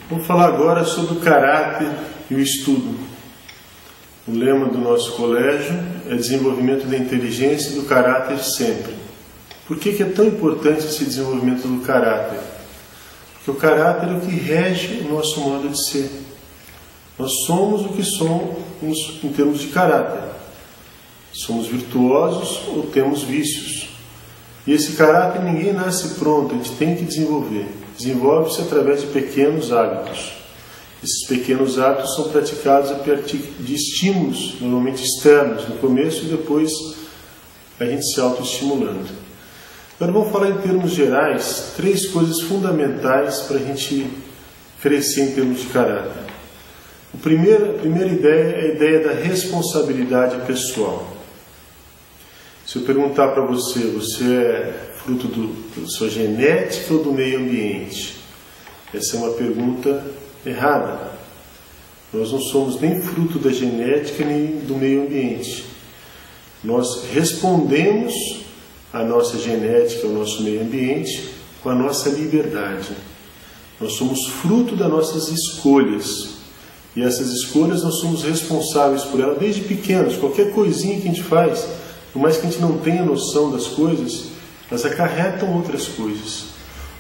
Vamos falar agora sobre o caráter e o estudo. O lema do nosso colégio é desenvolvimento da inteligência e do caráter sempre. Por que é tão importante esse desenvolvimento do caráter? Porque o caráter é o que rege o nosso modo de ser. Nós somos o que somos em termos de caráter. Somos virtuosos ou temos vícios. E esse caráter ninguém nasce pronto, a gente tem que desenvolver. Desenvolve-se através de pequenos hábitos. Esses pequenos hábitos são praticados a partir de estímulos, normalmente externos, no começo e depois a gente se autoestimulando. Agora vamos falar em termos gerais, 3 coisas fundamentais para a gente crescer em termos de caráter. A primeira ideia é a ideia da responsabilidade pessoal. Se eu perguntar para você, você é fruto da sua genética ou do meio ambiente? Essa é uma pergunta errada. Nós não somos nem fruto da genética nem do meio ambiente. Nós respondemos à nossa genética, ao nosso meio ambiente, com a nossa liberdade. Nós somos fruto das nossas escolhas. E essas escolhas nós somos responsáveis por elas desde pequenos. Qualquer coisinha que a gente faz, por mais que a gente não tenha noção das coisas, elas acarretam outras coisas.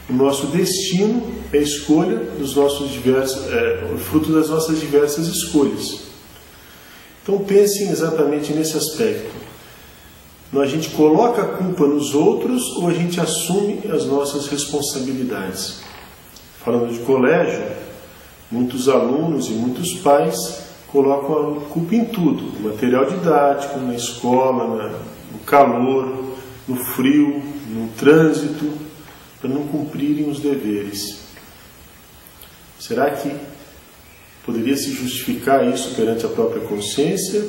O nosso destino é a escolha dos nossos fruto das nossas diversas escolhas. Então pensem exatamente nesse aspecto. A gente coloca a culpa nos outros ou a gente assume as nossas responsabilidades? Falando de colégio, muitos alunos e muitos pais colocam a culpa em tudo. No material didático, na escola, no calor, no frio, no trânsito, para não cumprirem os deveres. Será que poderia se justificar isso perante a própria consciência?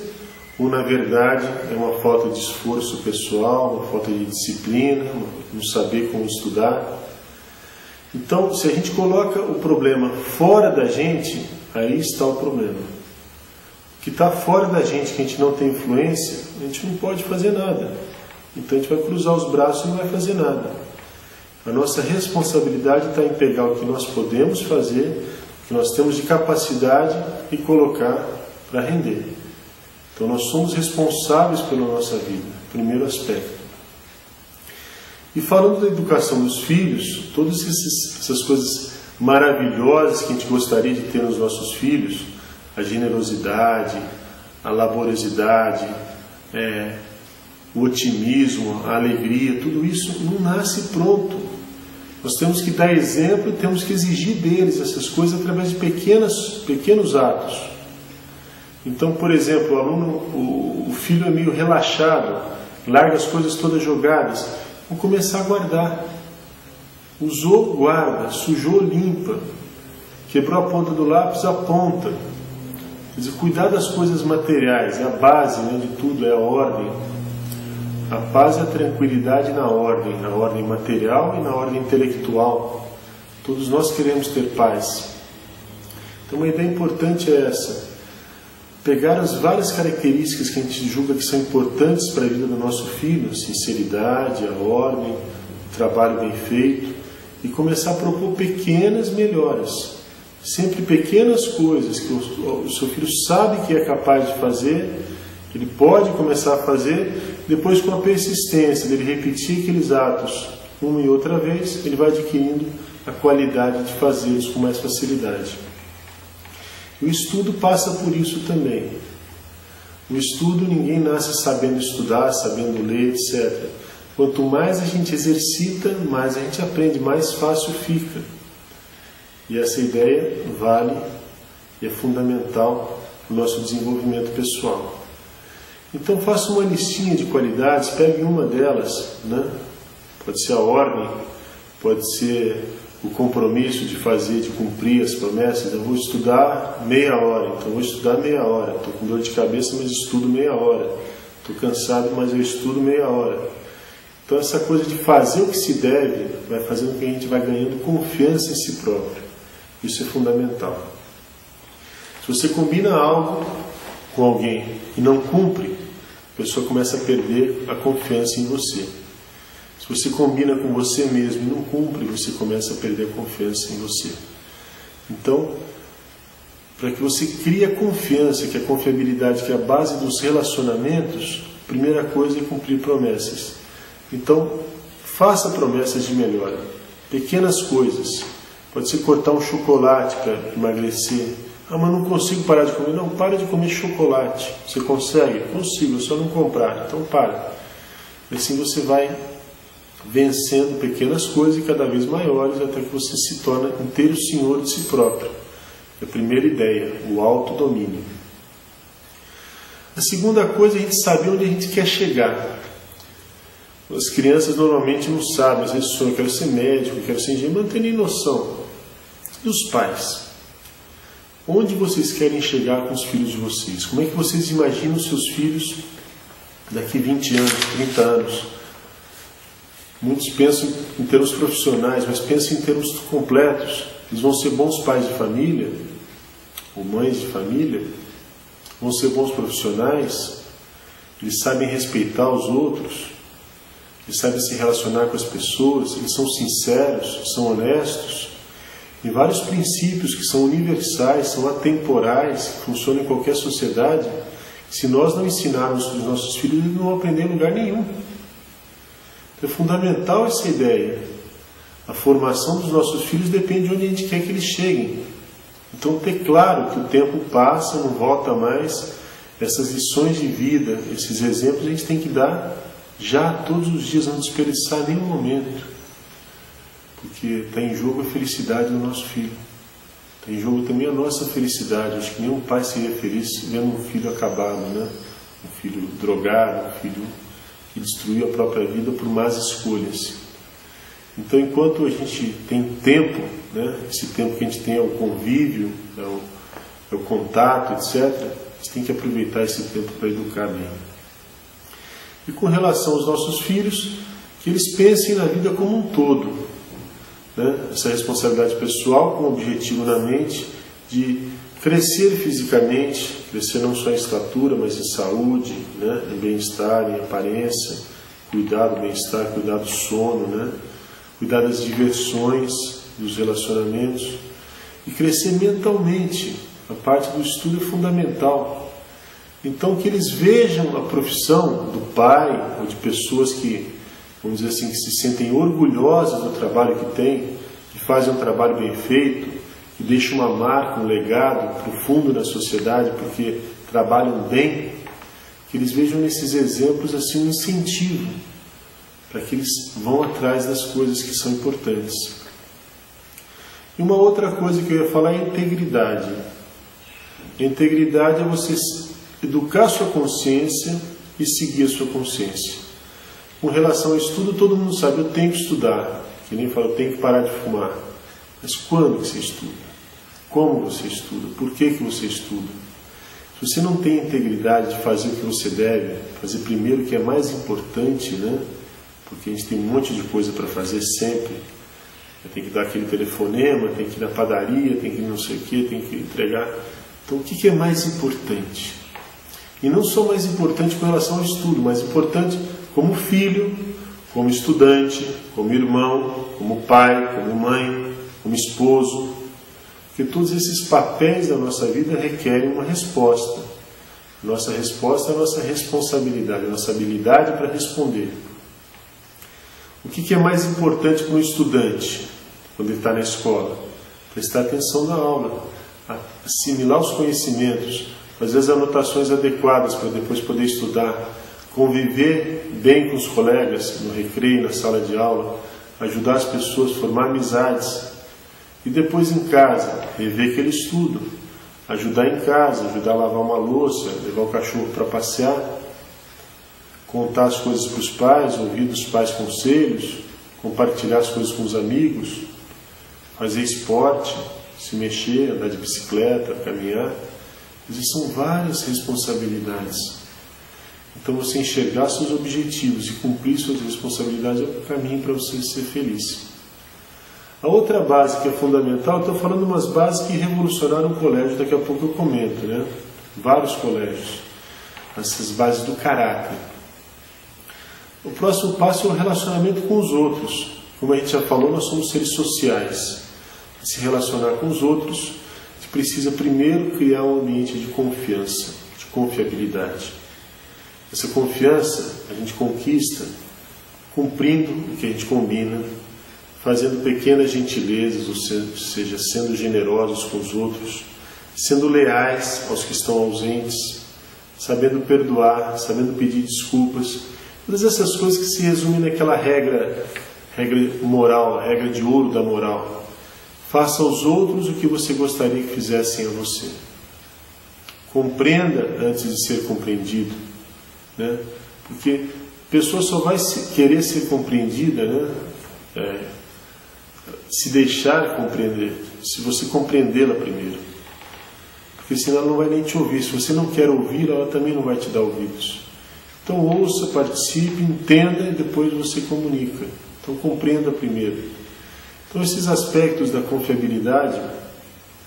Ou, na verdade, é uma falta de esforço pessoal, uma falta de disciplina, não saber como estudar? Então, se a gente coloca o problema fora da gente, aí está o problema. O que está fora da gente, que a gente não tem influência, a gente não pode fazer nada. Então a gente vai cruzar os braços e não vai fazer nada. A nossa responsabilidade está em pegar o que nós podemos fazer, o que nós temos de capacidade e colocar para render. Então nós somos responsáveis pela nossa vida, primeiro aspecto. E falando da educação dos filhos, todas essas coisas maravilhosas que a gente gostaria de ter nos nossos filhos, a generosidade, a laboriosidade, o otimismo, a alegria, tudo isso não nasce pronto. Nós temos que dar exemplo e temos que exigir deles essas coisas através de pequenos atos. Então, por exemplo, o filho é meio relaxado, larga as coisas todas jogadas, vou começar a guardar. Usou, guarda, sujou, limpa, quebrou a ponta do lápis, aponta. Quer dizer, cuidar das coisas materiais, é a base, de tudo, é a ordem. A paz e a tranquilidade na ordem material e na ordem intelectual. Todos nós queremos ter paz. Então uma ideia importante é essa. Pegar as várias características que a gente julga que são importantes para a vida do nosso filho, a sinceridade, a ordem, o trabalho bem feito, e começar a propor pequenas melhoras. Sempre pequenas coisas que o seu filho sabe que é capaz de fazer, que ele pode começar a fazer, depois com a persistência dele repetir aqueles atos uma e outra vez, ele vai adquirindo a qualidade de fazê-los com mais facilidade. O estudo passa por isso também. O estudo, ninguém nasce sabendo estudar, sabendo ler, etc. Quanto mais a gente exercita, mais a gente aprende, mais fácil fica. E essa ideia vale e é fundamental para o nosso desenvolvimento pessoal. Então faça uma listinha de qualidades, pegue uma delas, Pode ser a ordem, pode ser o compromisso de fazer, de cumprir as promessas. Eu vou estudar meia hora, então eu vou estudar meia hora. Estou com dor de cabeça, mas estudo meia hora. Estou cansado, mas eu estudo meia hora. Então essa coisa de fazer o que se deve vai fazendo com que a gente vai ganhando confiança em si próprio. Isso é fundamental. Se você combina algo com alguém e não cumpre, a pessoa começa a perder a confiança em você. Se você combina com você mesmo e não cumpre, você começa a perder a confiança em você. Então, para que você crie a confiança, que é a confiabilidade, que é a base dos relacionamentos, a primeira coisa é cumprir promessas. Então, faça promessas de melhora. Pequenas coisas. Pode ser cortar um chocolate para emagrecer. Ah, mas não consigo parar de comer. Não, para de comer chocolate. Você consegue? Consigo, é só não comprar. Então para. E assim você vai vencendo pequenas coisas e cada vez maiores, até que você se torna inteiro senhor de si próprio. É a primeira ideia, o autodomínio. A segunda coisa é a gente saber onde a gente quer chegar. As crianças normalmente não sabem, às vezes sonham, eu quero ser médico, eu quero ser engenheiro, mas não tem nem noção. E os pais? Onde vocês querem chegar com os filhos de vocês? Como é que vocês imaginam os seus filhos daqui 20 anos, 30 anos? Muitos pensam em termos profissionais, mas pensam em termos completos. Eles vão ser bons pais de família, ou mães de família, vão ser bons profissionais, eles sabem respeitar os outros, eles sabem se relacionar com as pessoas, eles são sinceros, são honestos. E vários princípios que são universais, são atemporais, que funcionam em qualquer sociedade, que se nós não ensinarmos para os nossos filhos, eles não vão aprender em lugar nenhum. Então é fundamental essa ideia. A formação dos nossos filhos depende de onde a gente quer que eles cheguem. Então ter claro que o tempo passa, não volta mais. Essas lições de vida, esses exemplos a gente tem que dar já todos os dias, não desperdiçar nenhum momento. Porque está em jogo a felicidade do nosso filho. Está em jogo também a nossa felicidade. Acho que nenhum pai seria feliz vendo um filho acabado, né? Um filho drogado, um filho que destruiu a própria vida por más escolhas. Então, enquanto a gente tem tempo, né? Esse tempo que a gente tem é o convívio, é o contato, etc., a gente tem que aproveitar esse tempo para educar bem. E com relação aos nossos filhos, que eles pensem na vida como um todo. Né? Essa responsabilidade pessoal com o objetivo na mente de crescer fisicamente, crescer não só em estatura, mas em saúde, né? Em bem-estar, em aparência, cuidar do bem-estar, cuidar do sono, né? Cuidar das diversões, dos relacionamentos e crescer mentalmente. A parte do estudo é fundamental. Então que eles vejam a profissão do pai ou de pessoas que, vamos dizer assim, que se sentem orgulhosas do trabalho que têm, que fazem um trabalho bem feito, que deixam uma marca, um legado profundo na sociedade porque trabalham bem, que eles vejam nesses exemplos assim um incentivo para que eles vão atrás das coisas que são importantes. E uma outra coisa que eu ia falar é a integridade. A integridade é você educar a sua consciência e seguir a sua consciência. Com relação ao estudo, todo mundo sabe, eu tenho que estudar. Que nem fala, eu tenho que parar de fumar. Mas quando que você estuda? Como você estuda? Por que você estuda? Se você não tem integridade de fazer o que você deve, fazer primeiro o que é mais importante, né? Porque a gente tem um monte de coisa para fazer sempre. Tem que dar aquele telefonema, tem que ir na padaria, tem que ir não sei o que, tem que entregar. Então o que é mais importante? E não só mais importante com relação ao estudo, mas importante como filho, como estudante, como irmão, como pai, como mãe, como esposo. Porque todos esses papéis da nossa vida requerem uma resposta. Nossa resposta é a nossa responsabilidade, a nossa habilidade para responder. O que é mais importante para um estudante quando ele está na escola? Prestar atenção na aula, assimilar os conhecimentos, fazer as anotações adequadas para depois poder estudar, conviver bem com os colegas no recreio, na sala de aula, ajudar as pessoas, formar amizades. E depois em casa, rever aquele estudo, ajudar em casa, ajudar a lavar uma louça, levar o cachorro para passear, contar as coisas para os pais, ouvir dos pais conselhos, compartilhar as coisas com os amigos, fazer esporte, se mexer, andar de bicicleta, caminhar. Essas são várias responsabilidades. Então você enxergar seus objetivos e cumprir suas responsabilidades é o caminho para você ser feliz. A outra base que é fundamental, estou falando de umas bases que revolucionaram o colégio, daqui a pouco eu comento, né? Vários colégios. Essas bases do caráter. O próximo passo é o relacionamento com os outros. Como a gente já falou, nós somos seres sociais. se relacionar com os outros, a gente precisa primeiro criar um ambiente de confiança, de confiabilidade. Essa confiança a gente conquista cumprindo o que a gente combina, fazendo pequenas gentilezas, ou seja, sendo generosos com os outros, sendo leais aos que estão ausentes, sabendo perdoar, sabendo pedir desculpas. Todas essas coisas que se resumem naquela regra moral, a regra de ouro da moral. Faça aos outros o que você gostaria que fizessem a você. Compreenda antes de ser compreendido, né? Porque a pessoa só vai querer ser compreendida, né? Se deixar compreender, se você compreendê-la primeiro. Porque senão ela não vai nem te ouvir. Se você não quer ouvir, ela também não vai te dar ouvidos. Então ouça, participe, entenda e depois você comunica. Então compreenda primeiro. Então esses aspectos da confiabilidade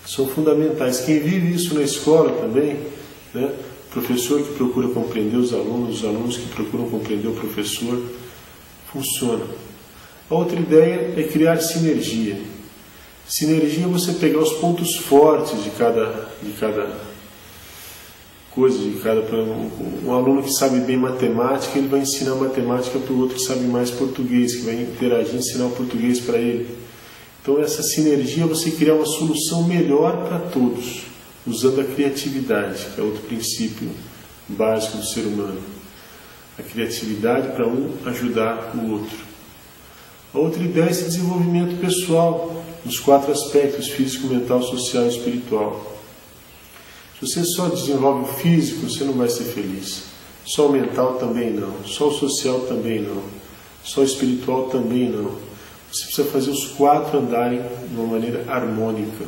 são fundamentais. Quem vive isso na escola também, né? O professor que procura compreender os alunos que procuram compreender o professor, funciona. A outra ideia é criar sinergia. Sinergia é você pegar os pontos fortes de cada coisa, um aluno que sabe bem matemática, ele vai ensinar matemática para o outro que sabe mais português, que vai interagir, ensinar o português para ele. Então essa sinergia é você criar uma solução melhor para todos, usando a criatividade, que é outro princípio básico do ser humano. A criatividade para um ajudar o outro. A outra ideia é esse desenvolvimento pessoal, nos 4 aspectos: físico, mental, social e espiritual. Se você só desenvolve o físico, você não vai ser feliz. Só o mental também não. Só o social também não. Só o espiritual também não. Você precisa fazer os 4 andarem de uma maneira harmônica.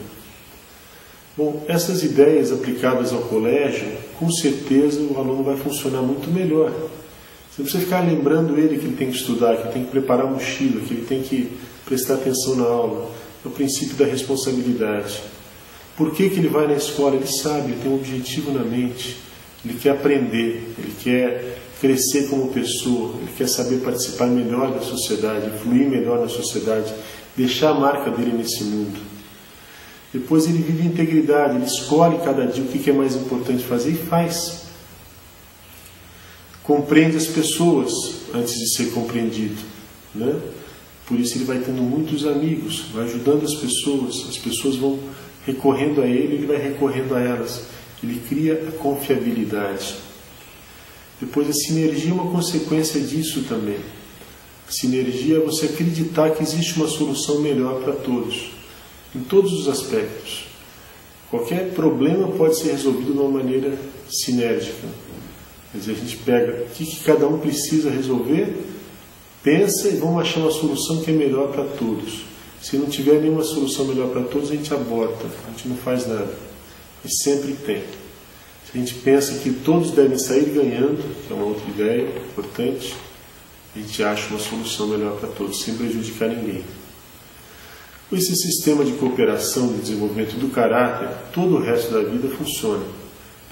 Bom, essas ideias aplicadas ao colégio, com certeza o aluno vai funcionar muito melhor. Você não precisa ficar lembrando ele que ele tem que estudar, que ele tem que preparar a mochila, que ele tem que prestar atenção na aula. É o princípio da responsabilidade. Por que ele vai na escola? Ele sabe, ele tem um objetivo na mente. Ele quer aprender, ele quer crescer como pessoa, ele quer saber participar melhor da sociedade, fluir melhor na sociedade, deixar a marca dele nesse mundo. Depois ele vive integridade, ele escolhe cada dia o que é mais importante fazer e faz. Compreende as pessoas antes de ser compreendido, né? Por isso ele vai tendo muitos amigos, vai ajudando as pessoas vão recorrendo a ele vai recorrendo a elas. Ele cria a confiabilidade. Depois a sinergia é uma consequência disso também. A sinergia é você acreditar que existe uma solução melhor para todos, em todos os aspectos. Qualquer problema pode ser resolvido de uma maneira sinérgica. Quer dizer, a gente pega o que cada um precisa resolver, pensa e vamos achar uma solução que é melhor para todos. Se não tiver nenhuma solução melhor para todos, a gente aborta, a gente não faz nada. Mas sempre tem. Se a gente pensa que todos devem sair ganhando, que é uma outra ideia importante, a gente acha uma solução melhor para todos, sem prejudicar ninguém. Com esse sistema de cooperação, de desenvolvimento do caráter, todo o resto da vida funciona.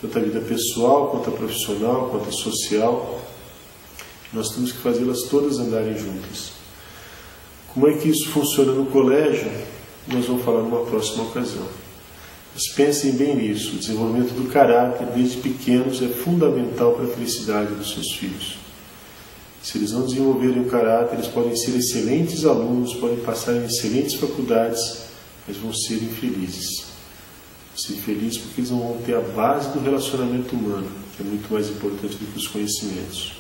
Tanto a vida pessoal, quanto a profissional, quanto a social. Nós temos que fazê-las todas andarem juntas. Como é que isso funciona no colégio? Nós vamos falar numa próxima ocasião. Mas pensem bem nisso. O desenvolvimento do caráter, desde pequenos, é fundamental para a felicidade dos seus filhos. Se eles não desenvolverem o caráter, eles podem ser excelentes alunos, podem passar em excelentes faculdades, mas vão ser infelizes. Vão ser infelizes porque eles não vão ter a base do relacionamento humano, que é muito mais importante do que os conhecimentos.